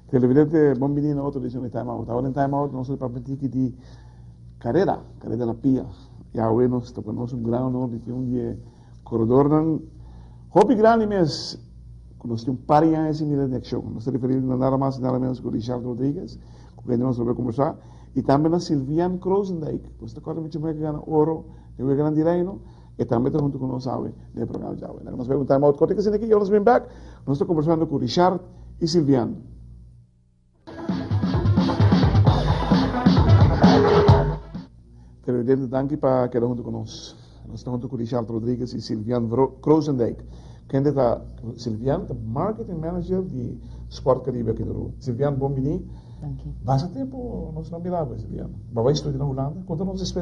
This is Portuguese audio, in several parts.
Televidente, bom menino, outro edição de Time Out. Agora em Time Out, nós vamos para de carreira na pia. E a nós estamos com um grande honor de um dia corredor. Hobby grande mesmo. Nós temos um par de anos em Middle Show. Nós estamos referindo nada mais nada menos com o Richard Rodrigues, com quem nós vamos conversar. E também a Silviane Kroosendijk. Nós estamos com a ganhar ouro, de um grande reino. E também está junto com nós no programa de hoje. Nós vamos Time Out. Quando é que aqui, nós vamos back. Nós estamos conversando com o Richard e Silviane. Televidente, danke para que junto conosco. Nós estamos junto com Richard Rodrigues e Silviane Kroosendijk. Quem é Silviane, é Marketing Manager de Sport Caribe aqui no Rio. Silviane, bom menino. Danke. Basta tempo, nós não miramos, Silviane. Vai estudar na Holanda. Conta-nos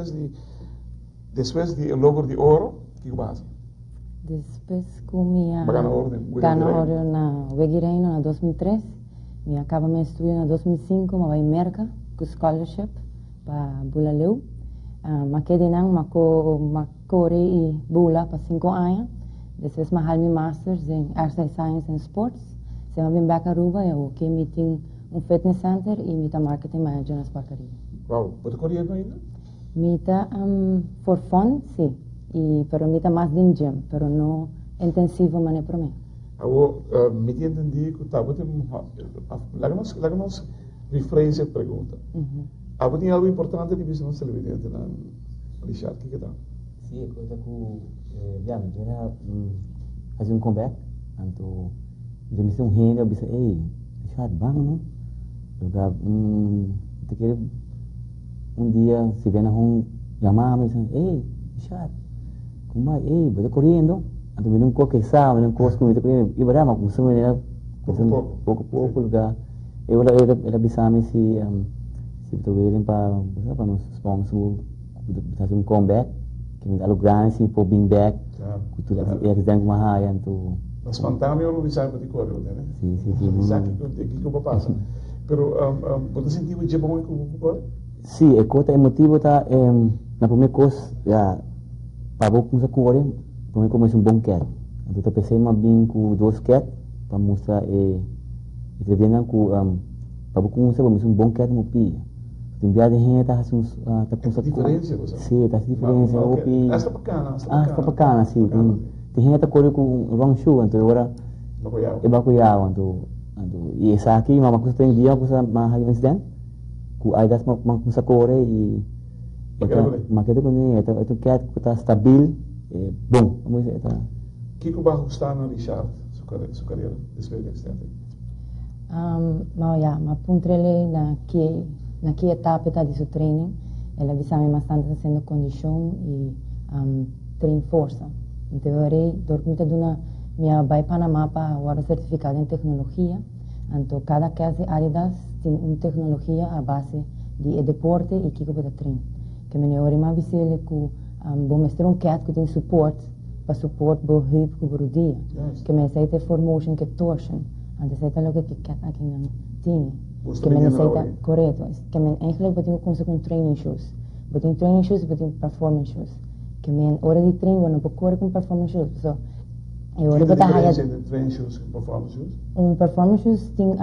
depois de logo de ouro, que base? Depois que eu ganhei ouro na Wegireino na 2003, eu acaba meu estudo na 2005, mas vai em Merca, com scholarship para Bulaleu. Makedinang makore e bula para 5 anos. Depois mahal mi masters em exercise science and sports. Se eu vim back a Aruba, eu que meeting fitness center e meet marketing manager na Sport Caribe. Uau, pode correr ainda? Meeta for fun, sim. E pero meeta mais de gym, pero não intensivo mane para mim. Eu me entendi que estava Lágamos rephrase a pergunta. Há tem algo importante que você não se evidente na Richard, que tal? Sim, coisa que já era fazer um comeback, então eu me senti rende, eu disse, ei, Richard, vamos não? Jogar te quero dia se vem na chamar me disse, ei, Richard, como vai? Ei, você correndo? Então me não coque sabe, não coque comigo correndo, e vai mas como né, pouco lugar. Eu era bisame se estou vendo para nos sponsor fazer um comeback que me dá o grande se por being back cultura é que tem uma raia então espontâneo não sabe para te correr né sim sabe que eu passa pero você sentiu o dia bom que eu correr sim é coisa emotivo tá na primeira coisa já para vou começar a correr para começar um bom cat então eu pensei mais bem com 2 cat para mostrar e vendo com para vou começar um bom cat no pia Timbiar de gente está com diferença, você? Sim, está diferença. Está bacana. Está bacana, sim. Tem gente que corre com wrong shoe, então agora é bacuiao, então e essa aqui, mas você tem dia que você mais incidente, que aí das mas corre e mas que também é que está stabil, bom, vamos dizer, tá. Que vai gostar na Richard, sua carreira, depois do incidente? Mas puntrele na que etapa está de seu training, ela avisa-me bastante fazendo condição e treino força. Então, eu dormi na minha vai Panamá para agora certificado em tecnologia. Então, cada casa área tem uma tecnologia à base de deporte e que eu vou treino. Que me neure mais visível que vou mostrar cat que tem suporte para suporte para hip que o dia. Que me aceita formation que torsion. Antes aceita logo que cat aqui não tem. Que me aceita correto. Que me eigenlijk betekent com training shoes. Betekent training shoes e betekent performance shoes. Que me hora de treino não pode correr com performance shoes. So, eu hora de training shoes e performance shoes. Performance shoes tem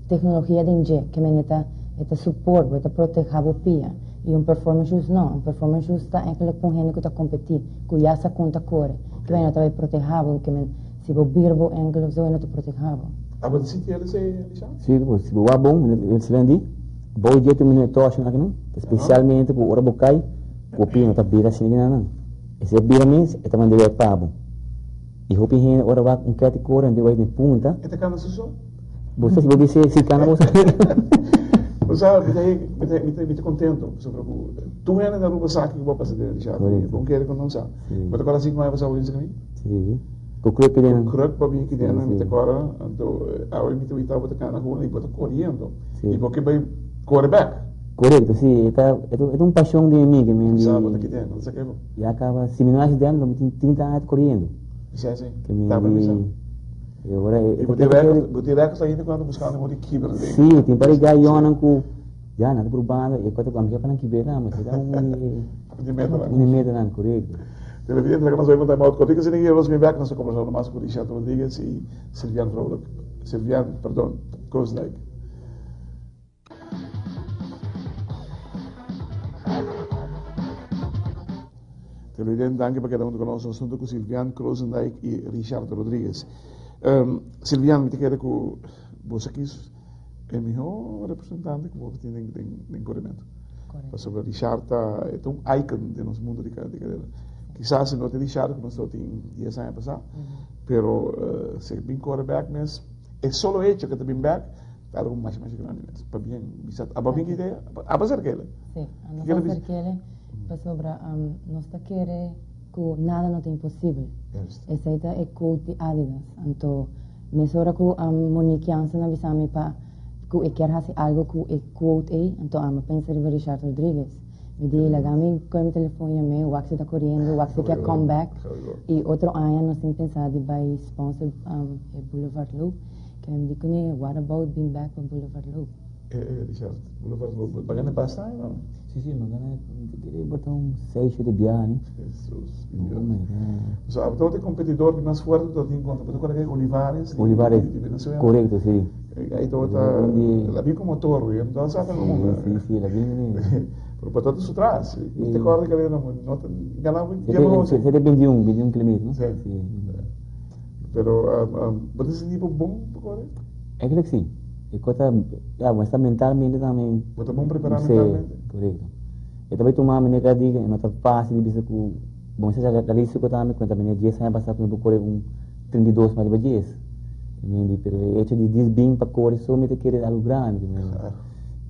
tecnologia de inje que me eta suporte, eta proteger o pia. E performance shoes não. Performance shoes está eigenlijk com gente que está competir, que já se conta corre. Que me está proteger, que me se vou birbo angle so não te proteger. Você sentiu ele se sim, se boa bom, ele se vende. Bom dia tem uma tocha aqui não, especialmente por hora bocai, o pino tá vira assim não. Esse vira means é também deve pabo. E o pino hora vai cat cor onde vai de punta. É cana suso? Você se você se cana você. Você me contento sobre o tu é na rua saque que vou passar dele já. Bom querer com não sabe. Mas agora assim não é você ouvir isso aqui? Sim. Kukruk din. Kukruk pa bin kidi na mita kora, anto awal mita wita bota kana hula ibota correndo. E porque vai quarterback. Correcto, sí, es un pasión de mí que me sabe bota kidi, não sei que. E acaba, se me não ajudando, eu tenho 30 anos correndo. Sim, sim. Que me Tá permissão. e agora E você recorda ainda quando buscando muito kibra. sim, tem para gaionan ku ya na perubahan e quanto kami pa nang kibera mas ita un meta nan correcto. Televidente, que nós vamos dar mal contigo, se ninguém vai me back, nós estamos conversando mais com o Richard Rodrigues e Silviano, perdão, Kozlek. Televidente, danke para cada um de nós, nós estamos com Silviano Krosendijk e Richard Rodrigues. Silviano, me quero que você quis é o melhor representante que você tem em corrimento. Sobre Richard é um icon de nosso mundo de carreira. Quizás se não tem Richard, que nós temos 10 anos passado, pero se bem quarterback mesmo, é só o hecho que está bem back, está algo mais grande mesmo. Para bem, a bem que ideia, a passar que ele. Sim, a passar que ele, para sobre, nós está querer que nada não é impossível. Essa é coach de Adidas. Então, mesora que a Monique Jansen avisou-me para que eu quero fazer algo que é quote aí, então eu pensei em Richard Rodrigues. Me disse, lagami com o telefone meu, o Axi está correndo, o Axi quer comeback. E outro ano, nós temos pensado em sponsor Boulevard Loop. Que me disse, what about being back on Boulevard Loop? Richard, Boulevard Loop, pagando passar, não? Sim, magana queria botar 6 de biane. Jesus. So, então tem competidor que nós fora do tem conta, porque agora é Olivares. Correto, sim. Aí então la vi como toro, então sabe como. Sim, la vi nem. Pero para todos atrás, e te acorda que ele não ganhava Você tem 21 km, não? Sim. Pero você se nível bom agora? É que sim. E coisa, mas está mentalmente também. Você bom preparar mentalmente? Correto. E também tomar a minha dica, não está fácil de dizer que bom, você já disse que também quando a minha dia sai passar por correr 32 mais de dias. Quindi per hecho di disbing para correr só me te querer algo grande.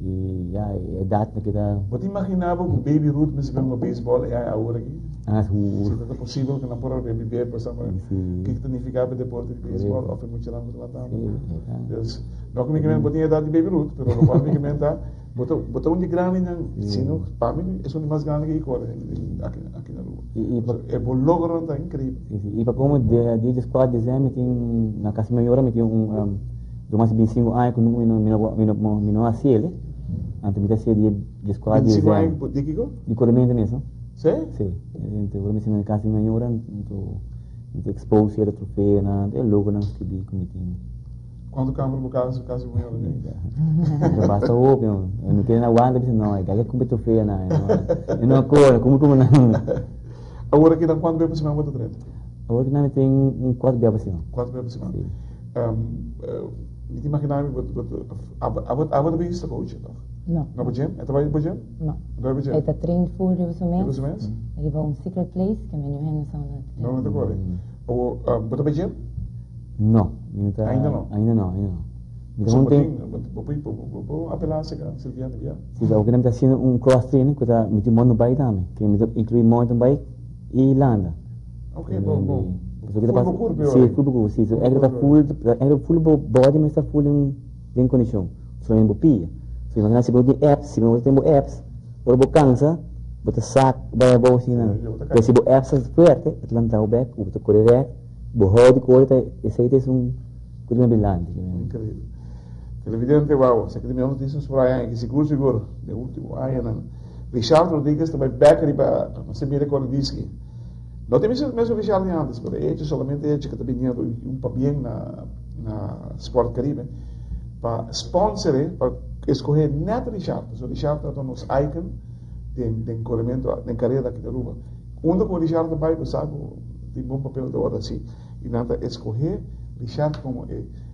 E a idade que dá. Você imaginava que o Baby Ruth me se vê no beisebol é agora aqui? Se é possível que não possa reviver, por exemplo, o que significava deporte de beisebol, ou foi muito lá no Latam. Não que me querem botar a idade de Baby Ruth, mas não pode me comentar. Botar um de grande, sino, para mim, é um mais grande que corre aqui na rua. É bom logro, está incrível. E para como dia 4 de dezembro, na casa maior, me tinha do mais 25 anos, que não assim ele. Então, me disse dia 4 de dezembro. 25 anos, de que? De corrimento mesmo. Sim? Sim. Então, agora me sinto na casa maior, então, me expôs a troféu, é logo não escrevi como tinha. Quando o câmera no caso maior ali. Basta óbvio, eu não quero aguentar, não, é que como troféu, não. Eu não acordo, como não. Agora aqui, quando veio para cima, quanto treino? Agora que não tem 4 dias para cima. 4 dias para cima. Me te imaginava, a você bem isso, coach? Não. Não para o gym? É trabalho para o gym? Não. Não para o Ele está treinando full de você Você mesmo? Ele vai a secret place, que é melhor ainda são Não, não agora. Ou, você para o gym? Não. Ainda não? Ainda não. Então tem... Vou apelar a Silviano, via? Sim, eu quero fazer cross training, que está me mando no bike também, que me inclui mountain bike e landa. Ok, bom. Sim, full. Sim, é que está full body, mas está full em condição. Só em bopia. So, imagina se você tem apps, se você tem apps, você cansa, você saca, vai a boa assim, não. Mas se você apps é forte, você lanta o back, você corre reto, você corre, esse aí é coisa brilhante. Incrível. Televidente, uau, se aquele meu notícias por aí, que seguro, de último, Richard Rodrigues também back ali para você me recordar disso que não tem mesmo Richard antes, mas ele solamente ele que está vindo para bem na Sport Caribe para sponsor, para escolher neto Richard. So Richard é nos icon de corrimento, de carreira aqui da rua. Onde o Richard vai, você sabe, tem bom papel de hora assim. E nada escolher Richard como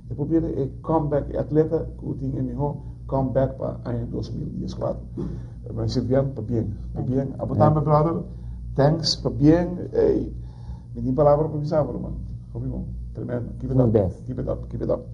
depois ele comeback, atleta que tinha melhor comeback para ano 2014. Mas Silviano, para bem. Abotar meu brother, thanks, para bem. Me dê palavra para avisar, mano. Como tremendo. Keep it up. Keep it up.